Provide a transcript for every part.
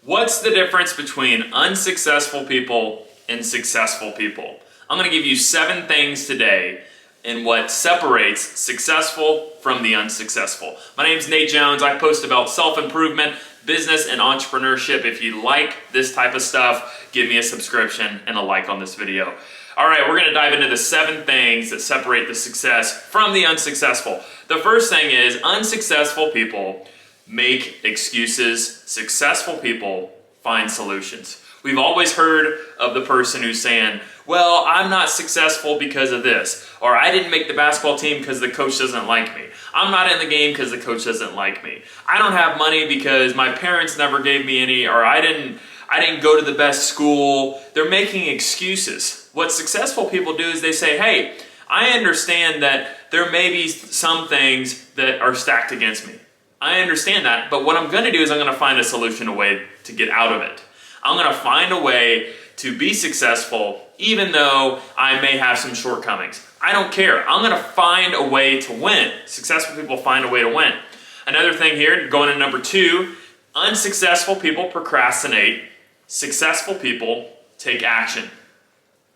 What's the difference between unsuccessful people and successful people? I'm going to give you 7 things today in what separates successful from the unsuccessful. My name's Nate Jones. I post about self-improvement, business, and entrepreneurship. If you like this type of stuff, give me a subscription and a like on this video. All right, we're going to dive into the 7 things that separate the success from the unsuccessful. The first thing is unsuccessful people make excuses. Successful people find solutions. We've always heard of the person who's saying, well, I'm not successful because of this, or I didn't make the basketball team because the coach doesn't like me. I'm not in the game because the coach doesn't like me. I don't have money because my parents never gave me any, or I didn't go to the best school. They're making excuses. What successful people do is they say, hey, I understand that there may be some things that are stacked against me. I understand that, but what I'm going to do is I'm going to find a solution, a way to get out of it. I'm going to find a way to be successful even though I may have some shortcomings. I don't care. I'm going to find a way to win. Successful people find a way to win. Another thing here, going to number 2, unsuccessful people procrastinate. Successful people take action.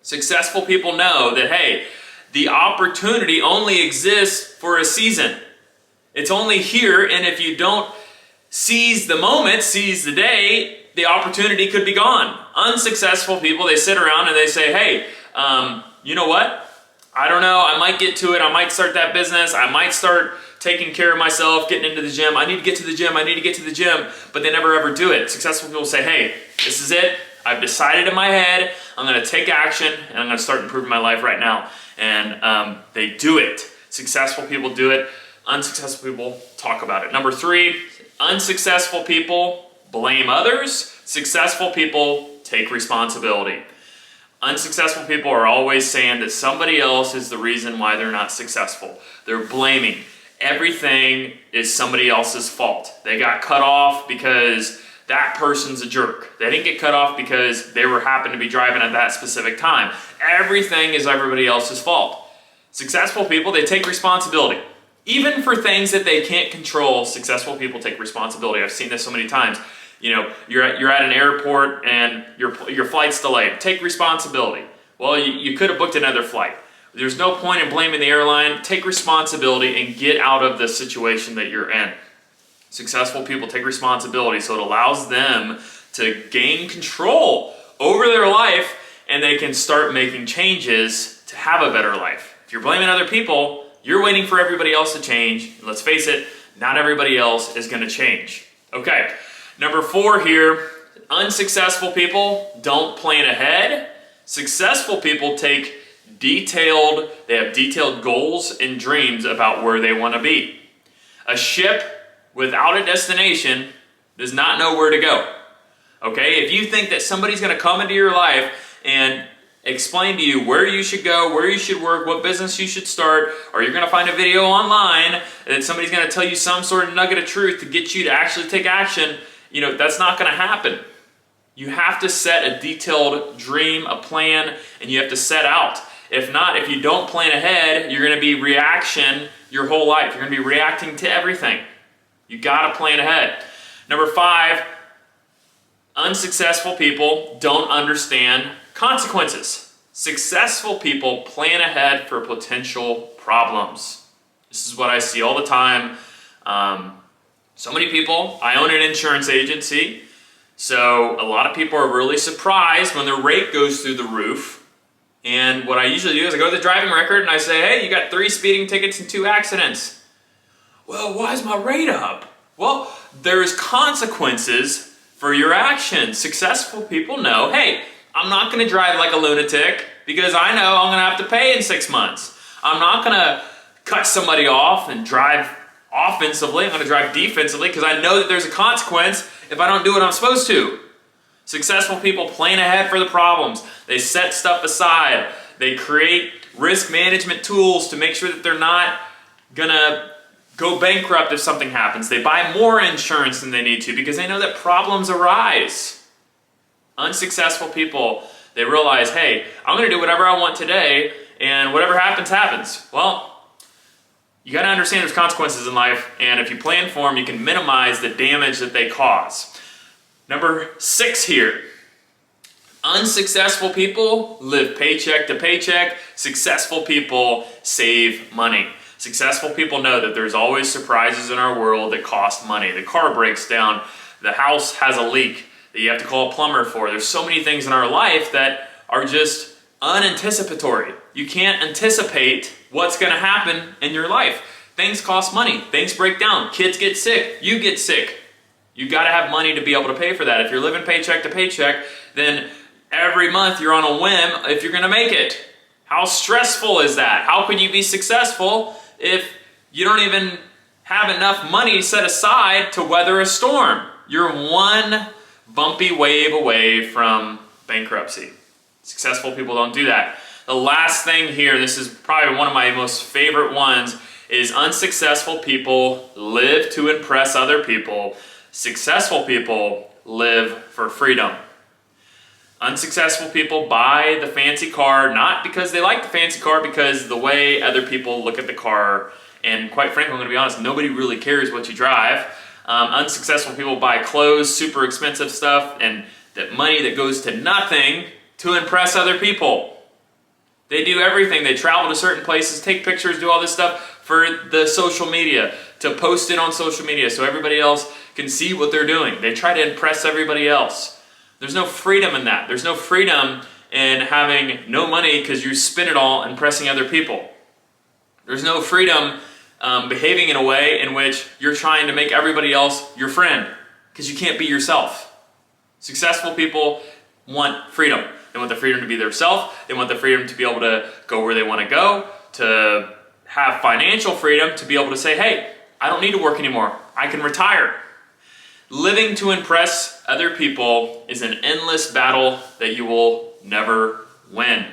Successful people know that, hey, the opportunity only exists for a season. It's only here, and if you don't seize the moment, seize the day, the opportunity could be gone. Unsuccessful people, they sit around and they say, hey, you know what? I don't know, I might get to it, I might start that business, I might start taking care of myself, getting into the gym, I need to get to the gym, I need to get to the gym, but they never ever do it. Successful people say, hey, this is it, I've decided in my head, I'm going to take action, and I'm going to start improving my life right now. And they do it. Successful people do it. Unsuccessful people talk about it. Number 3, unsuccessful people blame others. Successful people take responsibility. Unsuccessful people are always saying that somebody else is the reason why they're not successful. They're blaming. Everything is somebody else's fault. They got cut off because that person's a jerk. They didn't get cut off because they happened to be driving at that specific time. Everything is everybody else's fault. Successful people, they take responsibility. Even for things that they can't control, successful people take responsibility. I've seen this so many times. You know, you're at an airport and your flight's delayed. Take responsibility. Well, you could have booked another flight. There's no point in blaming the airline. Take responsibility and get out of the situation that you're in. Successful people take responsibility, so it allows them to gain control over their life, and they can start making changes to have a better life. If you're blaming other people, you're waiting for everybody else to change. And let's face it, not everybody else is going to change. Okay, number 4 here, unsuccessful people don't plan ahead. Successful people they have detailed goals and dreams about where they want to be. A ship without a destination does not know where to go. Okay, if you think that somebody's going to come into your life and explain to you where you should go, where you should work, what business you should start, or you're going to find a video online that somebody's going to tell you some sort of nugget of truth to get you to actually take action, you know, that's not going to happen. You have to set a detailed dream, a plan, and you have to set out. If not, if you don't plan ahead, you're going to be reaction your whole life. You're going to be reacting to everything. You got to plan ahead. Number 5, unsuccessful people don't understand consequences. Successful people plan ahead for potential problems. This is what I see all the time. So many people, I own an insurance agency, so a lot of people are really surprised when their rate goes through the roof. And what I usually do is I go to the driving record and I say, hey, you got 3 speeding tickets and 2 accidents. Well, why is my rate up? Well, there's consequences for your actions. Successful people know, hey, I'm not going to drive like a lunatic because I know I'm going to have to pay in 6 months. I'm not going to cut somebody off and drive offensively. I'm going to drive defensively because I know that there's a consequence if I don't do what I'm supposed to. Successful people plan ahead for the problems. They set stuff aside. They create risk management tools to make sure that they're not going to go bankrupt if something happens. They buy more insurance than they need to because they know that problems arise. Unsuccessful people, they realize, hey, I'm going to do whatever I want today, and whatever happens, happens. Well, you got to understand there's consequences in life, and if you plan for them, you can minimize the damage that they cause. Number 6 here. Unsuccessful people live paycheck to paycheck. Successful people save money. Successful people know that there's always surprises in our world that cost money. The car breaks down. The house has a leak that you have to call a plumber for. There's so many things in our life that are just unanticipatory. You can't anticipate what's going to happen in your life. Things cost money. Things break down. Kids get sick. You get sick. You got to have money to be able to pay for that. If you're living paycheck to paycheck, then every month you're on a whim if you're going to make it. How stressful is that? How can you be successful if you don't even have enough money set aside to weather a storm? You're one bumpy wave away from bankruptcy. Successful people don't do that. The last thing here, this is probably one of my most favorite ones, is unsuccessful people live to impress other people. Successful people live for freedom. Unsuccessful people buy the fancy car not because they like the fancy car, because the way other people look at the car, and quite frankly, I'm going to be honest, nobody really cares what you drive. Unsuccessful people buy clothes, super expensive stuff, and that money that goes to nothing to impress other people. They do everything. They travel to certain places, take pictures, do all this stuff for the social media, to post it on social media so everybody else can see what they're doing. They try to impress everybody else. There's no freedom in that. There's no freedom in having no money because you spend it all impressing other people. There's no freedom behaving in a way in which you're trying to make everybody else your friend because you can't be yourself. Successful people want freedom. They want the freedom to be themselves. They want the freedom to be able to go where they want to go, to have financial freedom, to be able to say, hey, I don't need to work anymore. I can retire. Living to impress other people is an endless battle that you will never win.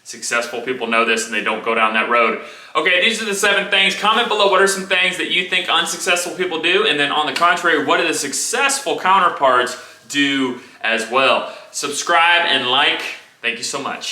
Successful people know this and they don't go down that road. Okay, these are the 7 things. Comment below what are some things that you think unsuccessful people do, and then on the contrary, what do the successful counterparts do as well? Subscribe and like. Thank you so much.